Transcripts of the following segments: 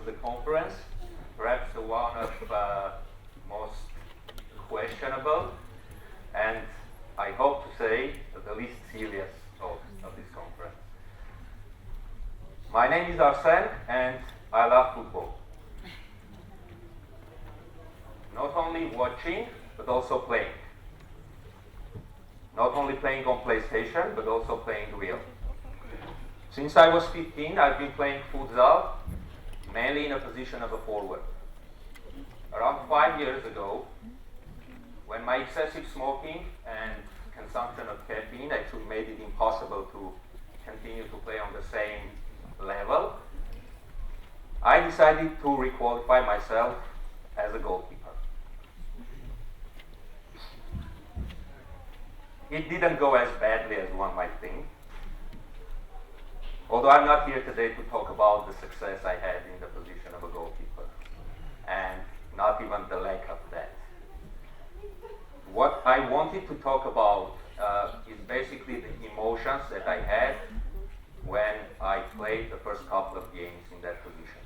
the conference, perhaps the one of most questionable, and I hope to say the least serious of this conference. My name is Arsen, and I love football. Not only watching, but also playing. Not only playing on PlayStation, but also playing real. Since I was 15, I've been playing futsal, mainly in a position of a forward. Around 5 years ago, when my excessive smoking and consumption of caffeine actually made it impossible to continue to play on the same level, I decided to requalify myself as a goalkeeper. It didn't go as badly as one might think. Although I'm not here today to talk about the success I had in the position of a goalkeeper, and not even the lack of that. What I wanted to talk about is basically the emotions that I had when I played the first couple of games in that position.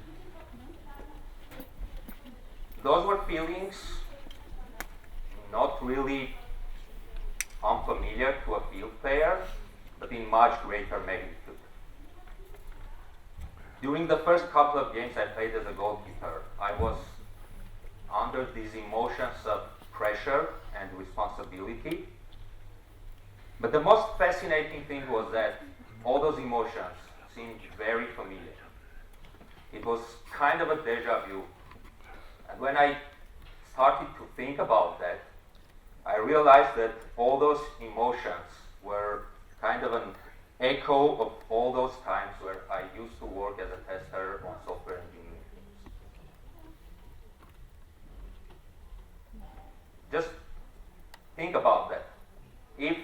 Those were feelings not really unfamiliar to a field player, but in much greater magnitude. During the first couple of games I played as a goalkeeper, I was under these emotions of pressure and responsibility. But the most fascinating thing was that all those emotions seemed very familiar. It was kind of a deja vu. And when I started to think about that, I realized that all those emotions were kind of an echo of all those times where I used to work as a tester on software engineering teams. Just think about that. If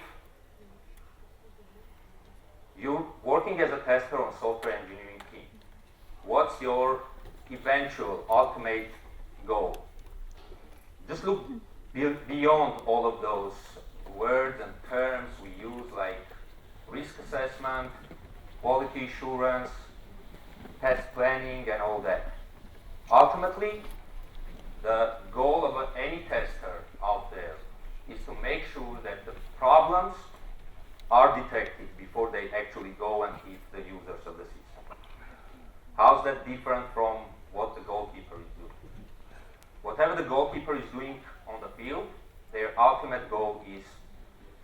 you're working as a tester on software engineering team, what's your eventual ultimate goal? Just look beyond all of those words and terms we use like risk assessment, quality assurance, test planning, and all that. Ultimately, the goal of any tester out there is to make sure that the problems are detected before they actually go and hit the users of the system. How's that different from what the goalkeeper is doing? Whatever the goalkeeper is doing on the field, their ultimate goal is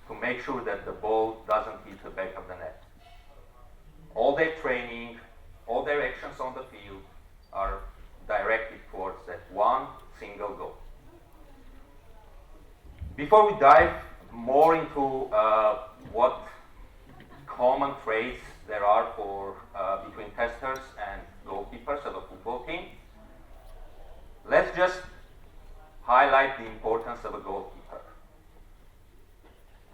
to make sure that the ball doesn't hit the back of the net. All their training, all their actions on the field are directed towards that one single goal. Before we dive more into what common traits there are for between testers and goalkeepers of a football team, let's just highlight the importance of a goalkeeper.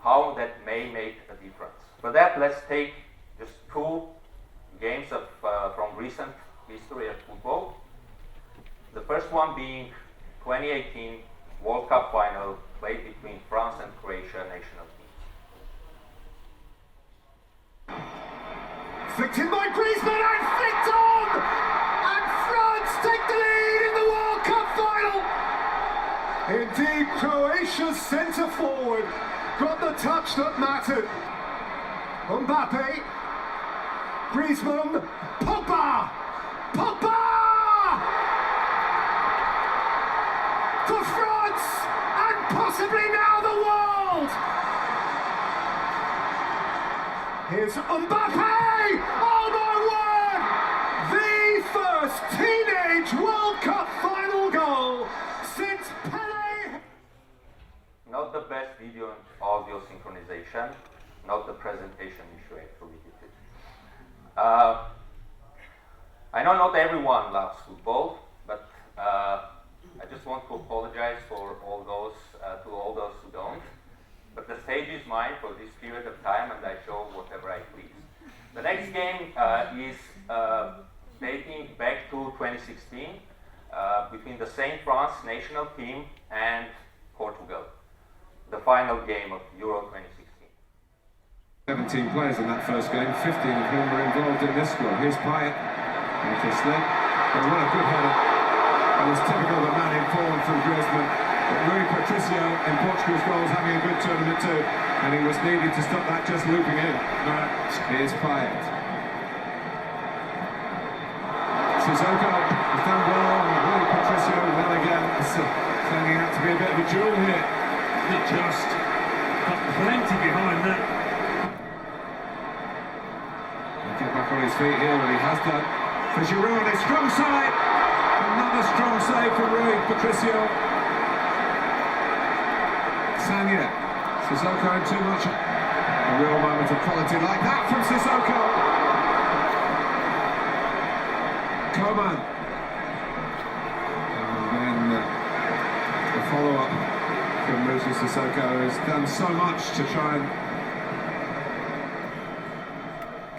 How that may make a difference. For that, let's take just two games from recent history of football. The first one being 2018 World Cup final played between France and Croatia national teams. Flicked in by Griezmann and flicked on! And France take the lead in the World Cup final! Indeed, Croatia's centre forward got the touch that mattered. Mbappe, Griezmann, Pogba! Pogba! For France, and possibly now the world! Here's Mbappe! Oh my word! The first teenage World Cup final goal since Pelé! Not the best video and audio synchronization, not the presentation issue actually did it. I know not everyone loves football, but I just want to apologize for all those to all those who don't. But the stage is mine for this period of time, and I show whatever I please. The next game is dating back to 2016 between the Saint France national team and Portugal, the final game of Euro 2016. 17 players in that first game, 15 of whom were involved in this squad. Here's Payet, interesting. But what a good header. It was typical of a man in form from Griezmann. But Rui Patricio in Portugal's goals having a good tournament too. And he was needed to stop that just looping in. Here's Payet. Sissoko has done well, and Rui Patricio well again. It's turning out to be a bit of a duel here. It just got plenty behind that. He'll get back on his feet here, and he has done. For Giroud, a strong side. Another strong save for Rui Patricio. Sanya. Sissoko in too much. A real moment of quality like that from Sissoko. Coman. And then the follow-up from Moussa Sissoko has done so much to try and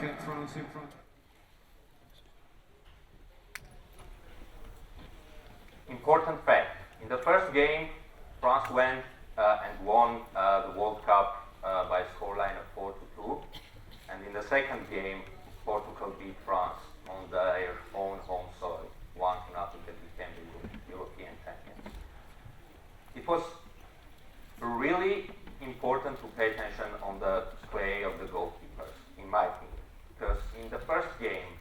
get France in front. Important fact, in the first game, France went and won the World Cup by a scoreline of 4-2, and in the second game, Portugal beat France on their own home soil, 1-0, that became the European champions. It was really important to pay attention on the play of the goalkeepers, in my opinion, because in the first game,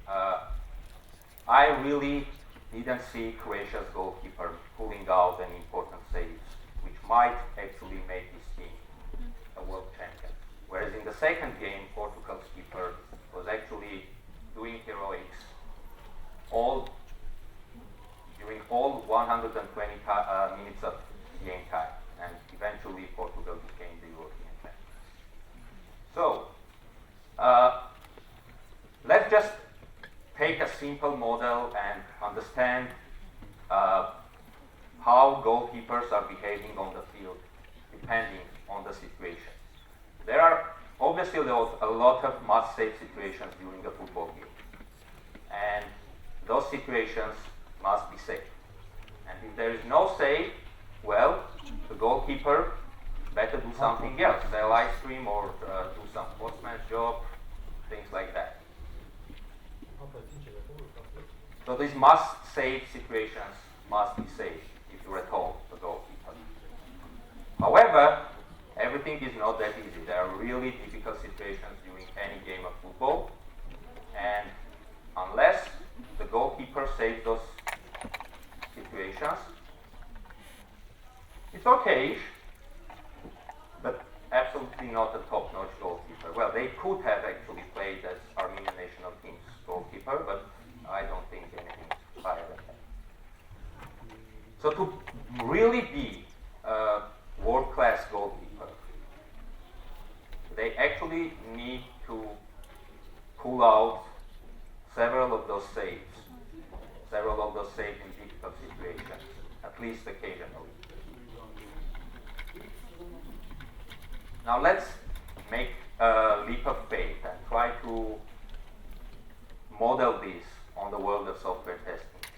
I really didn't see Croatia's goalkeeper pulling out any important saves, which might actually make his team a world champion. Whereas in the second game, Portugal's keeper was actually doing heroics during all 120 minutes of game time, and eventually Portugal became the European champions. So, let's just take a simple model and understand how goalkeepers are behaving on the field, depending on the situation. There are obviously a lot of must-save situations during a football game, and those situations must be saved. And if there is no save, well, the goalkeeper better do something else, sell ice cream or do some postman's job, things like that. So these must-save situations must be saved if you're at home, the goalkeeper. However, everything is not that easy. There are really difficult situations during any game of football, and unless the goalkeeper saves those situations, it's okay, but absolutely not a top-notch goalkeeper. Well, they could have actually played as Armenian national team's goalkeeper, but I don't think anything higher than that. So to really be a world-class goalkeeper, they actually need to pull out several of those saves in difficult situations, at least occasionally. Now let's make a leap of faith and try to model this on the world of software testing.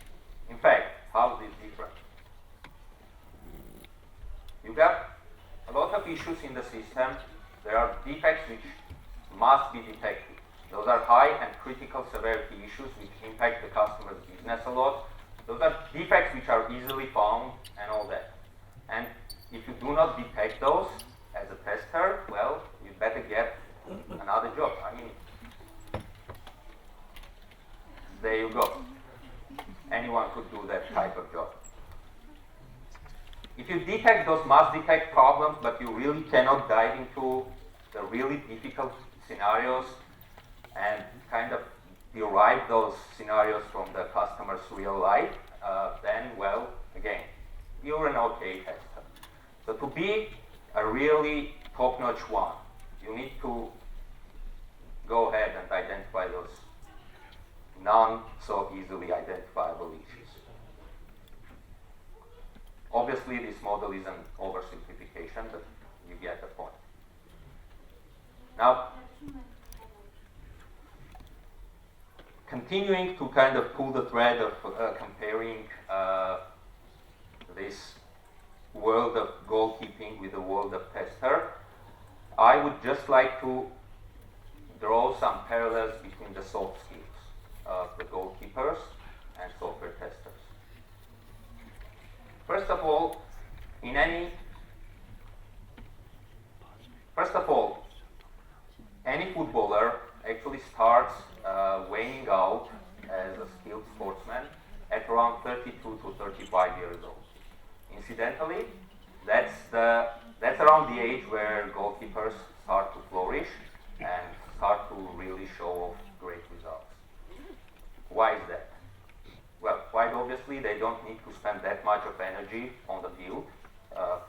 In fact, how is it different? You got a lot of issues in the system. There are defects which must be detected. Those are high and critical severity issues which impact the customer's business a lot. Those are defects which are easily found and all that. And if you do not detect those as a tester, well, you better get another job. I mean, there you go. Anyone could do that type of job. If you detect those must-detect problems, but you really cannot dive into the really difficult scenarios and kind of derive those scenarios from the customer's real life, then, well, again, you're an okay tester. So to be a really top-notch one, you need to go ahead and identify those non-so-easily identifiable issues. Obviously, this model is an oversimplification, but you get the point. Now, continuing to kind of pull the thread of comparing this world of goalkeeping with the world of tester, I would just like to draw some parallels between the soft skills of the goalkeepers and software starts waning out as a skilled sportsman at around 32 to 35 years old. Incidentally, that's around the age where goalkeepers start to flourish and start to really show off great results. Why is that? Well, quite obviously, they don't need to spend that much of energy on the field.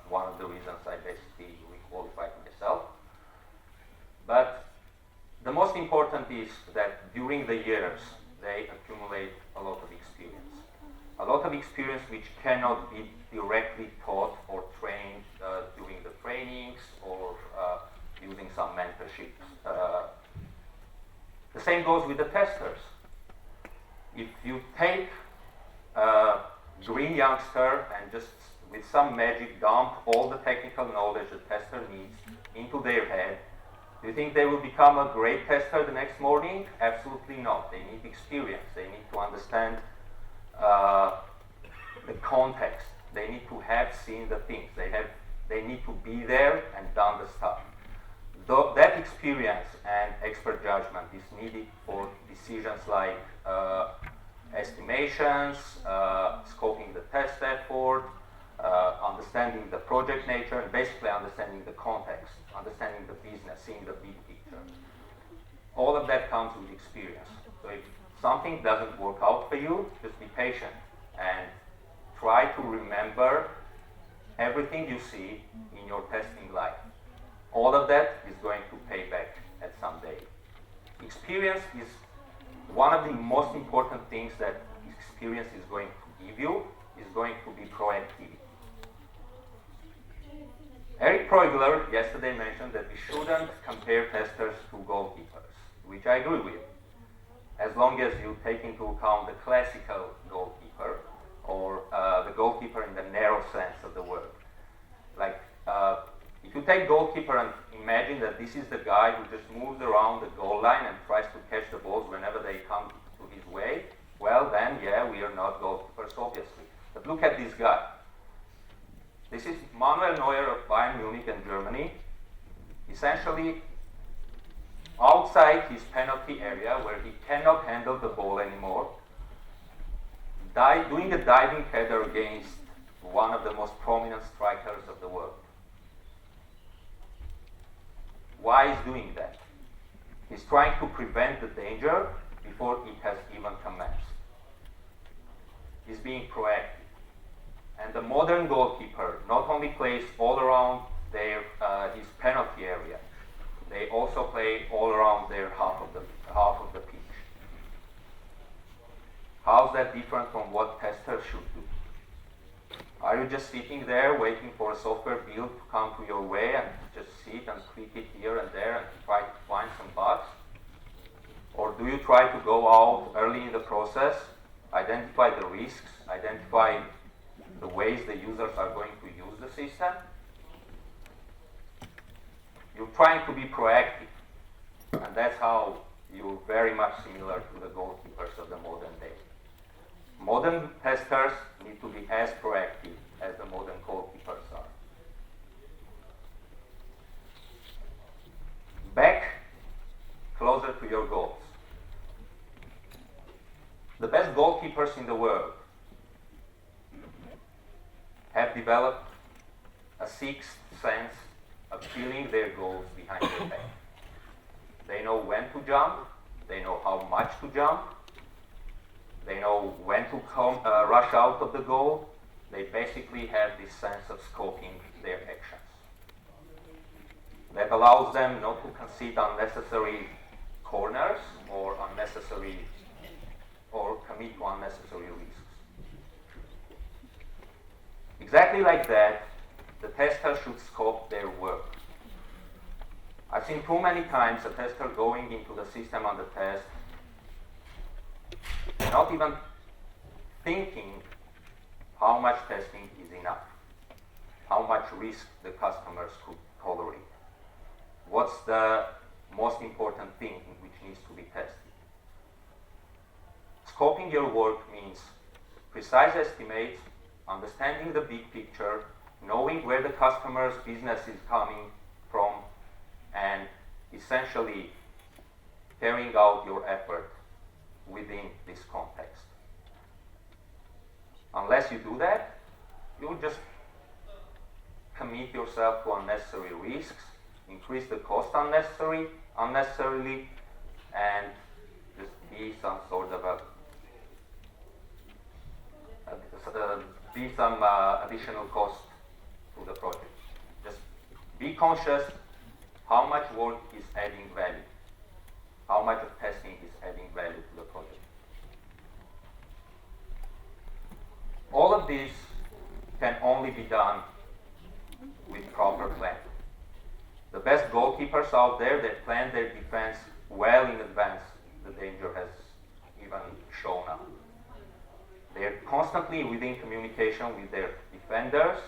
One of the reasons I basically requalified myself. But the most important is that during the years, they accumulate a lot of experience. A lot of experience which cannot be directly taught or trained during the trainings or using some mentorship. The same goes with the testers. If you take a green youngster and just with some magic dump all the technical knowledge the tester needs into their head, do you think they will become a great tester the next morning? Absolutely not. They need experience. They need to understand the context. They need to have seen the things. They need to be there and done the stuff. That experience and expert judgment is needed for decisions like estimations, scoping the test effort, understanding the project nature, and basically understanding the context, understanding the business, seeing the big picture. All of that comes with experience. So if something doesn't work out for you, just be patient and try to remember everything you see in your testing life. All of that is going to pay back at some day. Experience is one of the most important things that experience is going to give you, is going to be proactivity. Eric Preugler yesterday mentioned that we shouldn't compare testers to goalkeepers, which I agree with, as long as you take into account the classical goalkeeper or the goalkeeper in the narrow sense of the word. Like, if you take goalkeeper and imagine that this is the guy who just moves around the goal line and tries to catch the balls whenever they come to his way, well then, yeah, we are not goalkeepers, obviously. But look at this guy. This is Manuel Neuer of Bayern Munich in Germany, essentially outside his penalty area where he cannot handle the ball anymore, doing a diving header against one of the most prominent strikers of the world. Why is doing that? He's trying to prevent the danger before it has even commenced. He's being proactive. And the modern goalkeeper not only plays all around his penalty area, they also play all around their half of the pitch. How's that different from what testers should do? Are you just sitting there waiting for a software build to come to your way and just sit and tweak it here and there and try to find some bugs? Or do you try to go out early in the process, identify the risks, identify the ways the users are going to use the system? You're trying to be proactive, and that's how you're very much similar to the goalkeepers of the modern day. Modern testers need to be as proactive as the modern goalkeepers are. Back closer to your goals. The best goalkeepers in the world have developed a sixth sense of feeling their goals behind their back. They know when to jump, they know how much to jump, they know when to rush out of the goal. They basically have this sense of scoping their actions. That allows them not to concede unnecessary corners or commit to unnecessary risks. Exactly like that, the tester should scope their work. I've seen too many times a tester going into the system on the test, not even thinking how much testing is enough, how much risk the customers could tolerate. What's the most important thing which needs to be tested? Scoping your work means precise estimates, understanding the big picture, knowing where the customer's business is coming from, and essentially carrying out your effort within this context. Unless you do that, you'll just commit yourself to unnecessary risks, increase the cost unnecessarily, and just be some sort of additional cost to the project. Just be conscious how much work is adding value, how much of testing is adding value to the project. All of this can only be done with proper planning. The best goalkeepers out there, they plan their defense well in advance the danger has even shown up. They're constantly within communication with their defenders,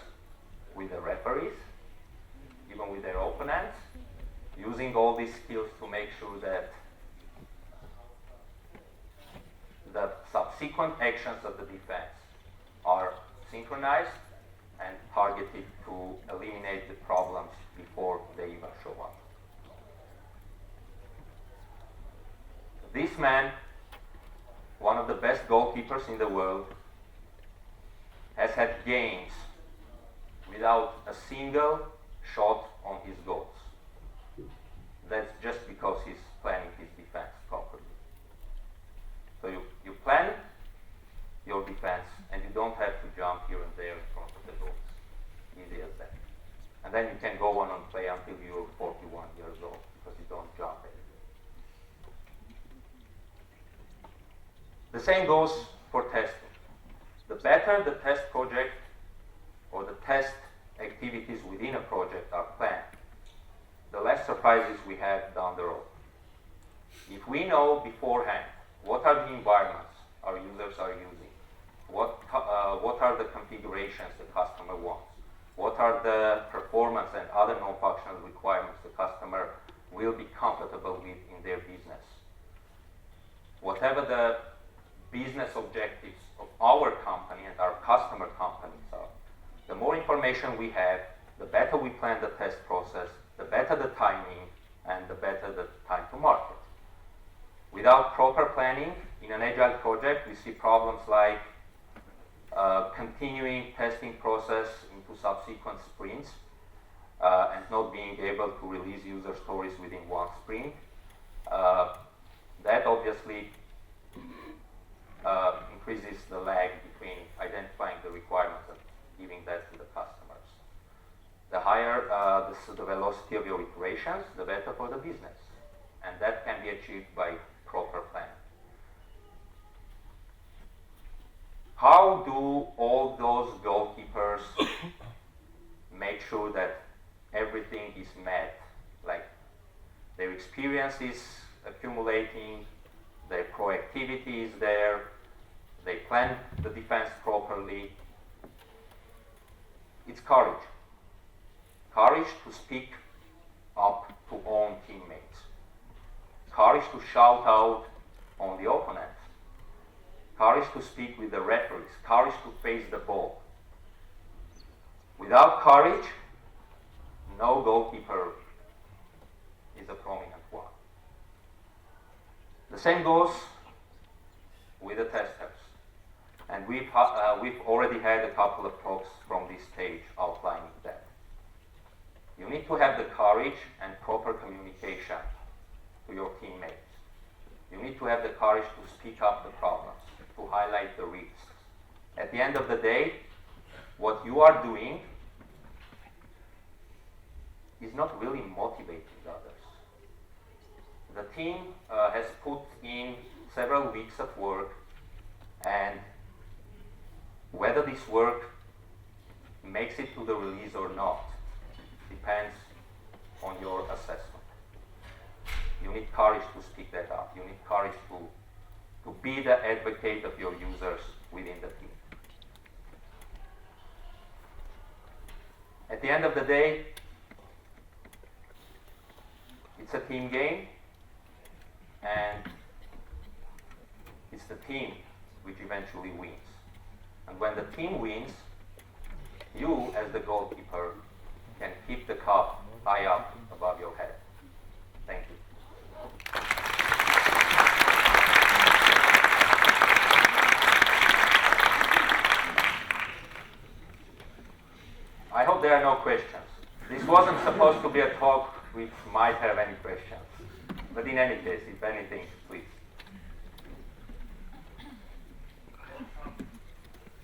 with the referees, even with their opponents, using all these skills to make sure that the subsequent actions of the defense are synchronized and targeted to eliminate the problems before they even show up. This man, one of the best goalkeepers in the world, has had games without a single shot on his goals. That's just because he's planning his defense properly. So you plan your defense, and you don't have to jump here and there in front of the goals. Easy as that. And then you can go on and play until you're 41 years old, because you don't jump anymore. The same goes for testing. The better the test project or the test activities within a project are planned, the less surprises we have down the road. If we know beforehand what are the environments our users are using, what are the configurations the customer wants, what are the performance and other non-functional requirements the customer will be comfortable with in their business. Whatever the business objectives of our company and our customer companies are, the more information we have, the better we plan the test process, the better the timing, and the better the time to market. Without proper planning in an agile project, we see problems like continuing testing process into subsequent sprints and not being able to release user stories within one sprint. That obviously increases the lag between identifying the requirements and giving that to the customers. The higher the velocity of your iterations, the better for the business. And that can be achieved by proper planning. How do all those goalkeepers make sure that everything is met? Like their experience is accumulating, their proactivity is there, they plan the defense properly. It's courage. Courage to speak up to own teammates. Courage to shout out on the opponent. Courage to speak with the referees. Courage to face the ball. Without courage, no goalkeeper is a prominent one. The same goes with the testers. And we've already had a couple of talks from this stage outlining that. You need to have the courage and proper communication to your teammates. You need to have the courage to speak up the problems, to highlight the risks. At the end of the day, what you are doing is not really motivating others. The team has put in several weeks of work, and whether this work makes it to the release or not depends on your assessment. You need courage to speak that up. You need courage to be the advocate of your users within the team. At the end of the day, it's a team game, and it's the team which eventually wins. And when the team wins, you as the goalkeeper can keep the cup high up above your head. Thank you. there are no questions. This wasn't supposed to be a talk which might have any questions. But in any case, if anything, please.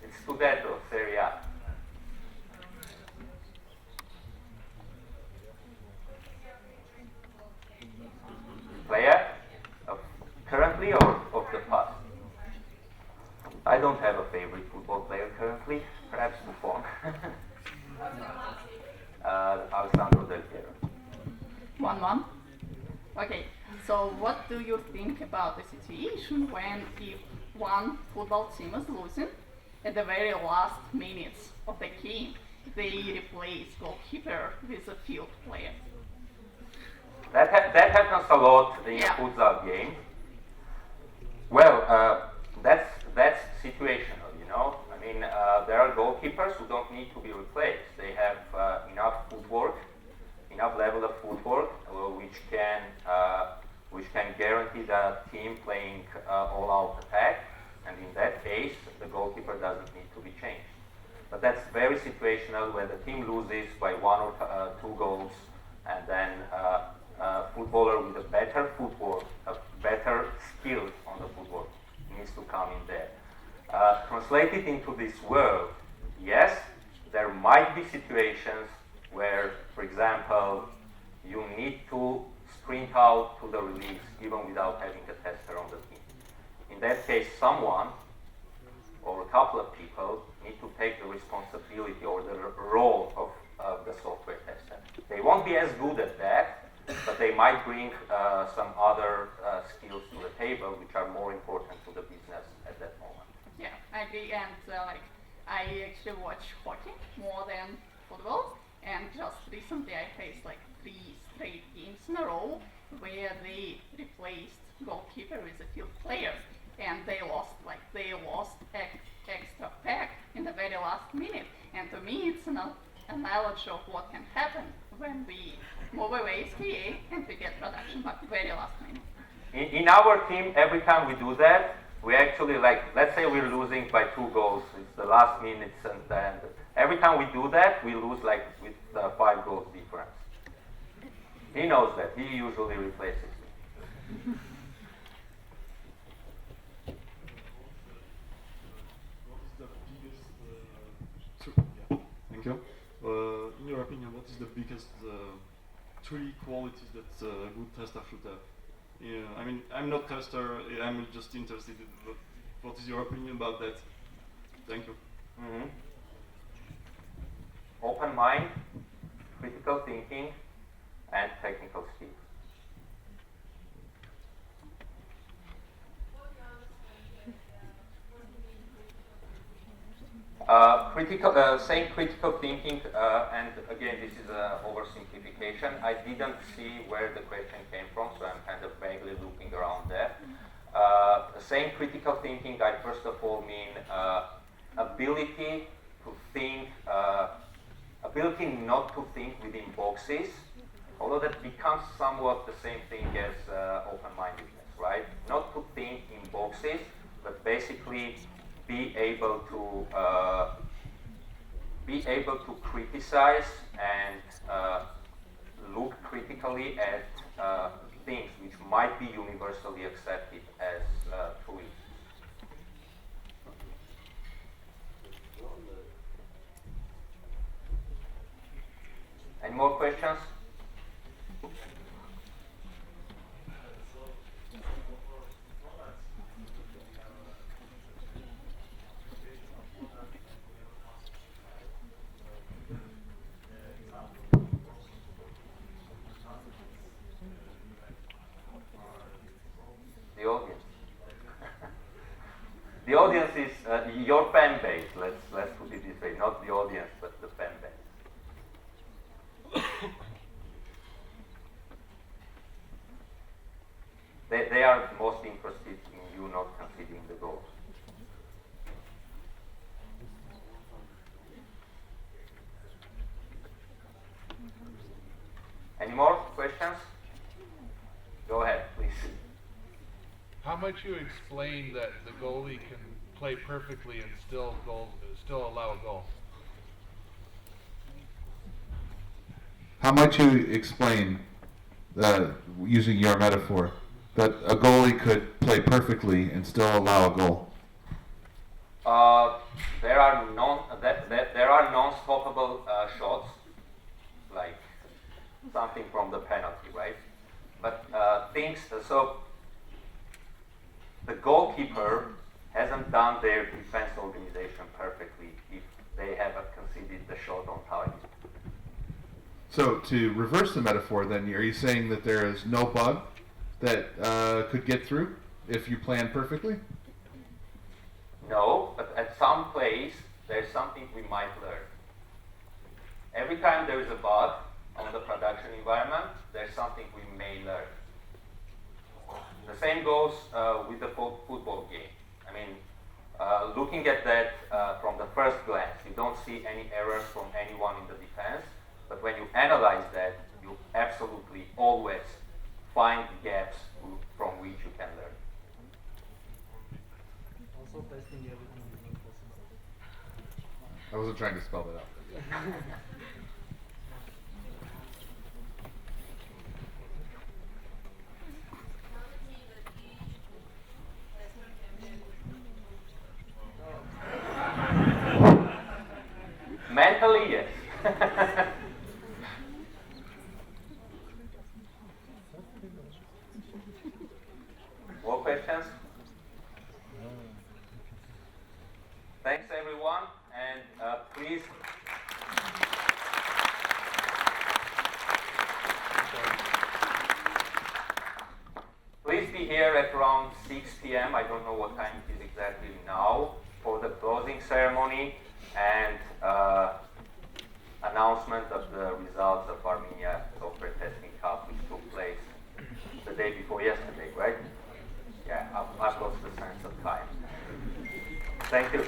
It's Scudetto, Serie A. Player? Currently or of the past? I don't have a favorite football player currently, perhaps Buffon. Alessandro Del Piero. 1-1. Okay, so what do you think about the situation when if one football team is losing at the very last minutes of the game, they replace goalkeeper with a field player? That happens a lot in a futsal game. Well, that's situational, you know. I mean, there are goalkeepers who don't need to be replaced. They have enough footwork, enough level of footwork, which can guarantee the team playing all-out attack. And in that case, the goalkeeper doesn't need to be changed. But that's very situational when the team loses by 1 or 2 goals, and then a footballer with a better footwork, a better skill on the footwork needs to come in there. Translated into this world, yes, there might be situations where, for example, you need to sprint out to the release even without having a tester on the team. In that case, someone or a couple of people need to take the responsibility or the role of the software tester. They won't be as good at that, but they might bring some other skills to the table which are more important to the business at that moment. Yeah, I agree. And I actually watch hockey more than football. And just recently I faced 3 straight games in a row where they replaced goalkeeper with a field player, and they lost extra pack in the very last minute. And to me, it's a knowledge of what can happen when we move away SKA and we get production back very last minute. In our team, every time we do that, we actually let's say we're losing by 2 goals. It's the last minutes, and then every time we do that, we lose with 5 goals difference. He knows that. He usually replaces me. Thank you. In your opinion, what is the biggest 3 qualities that a good tester should have? Yeah, I mean, I'm not tester. I'm just interested in what is your opinion about that? Thank you. Mm-hmm. Open mind, critical thinking, and technical skills. Saying critical thinking, and again, this is an oversimplification. I didn't see where the question came from, so I'm kind of vaguely looking around there. Saying critical thinking, I first of all mean ability to think, ability not to think within boxes, although that becomes somewhat the same thing as open-mindedness, right? Not to think in boxes, but basically be able to criticize and look critically at things which might be universally accepted as true. Any more questions? The audience. The audience is your fan base. Let's put it this way: not the audience, but the fan base. They are most interested in you not conceding the goals. Any more questions? Go ahead, please. How might you explain that the goalie can play perfectly and still allow a goal? how might you explain, using your metaphor, that a goalie could play perfectly and still allow a goal? There are non-stoppable shots, like something from the penalty, right? But so the goalkeeper hasn't done their defense organization perfectly if they haven't conceded the shot on time. So to reverse the metaphor, then, are you saying that there is no bug that could get through if you plan perfectly? No, but at some place there's something we might learn. Every time there is a bug on the production environment, there's something we may learn. The same goes with the football game. I mean, looking at that from the first glance, you don't see any errors from anyone in the defense, but when you analyze that, you absolutely always find gaps from which you can learn. Also, testing everything is not possible. I wasn't trying to spell that out. Mentally, yes. More questions? Thanks, everyone, and please. Please be here at around 6 p.m. I don't know what time it is exactly now for the closing ceremony and announcement of the results of Armenia Software Testing Cup, which took place the day before yesterday, right? Yeah, I've lost the sense of time. Thank you.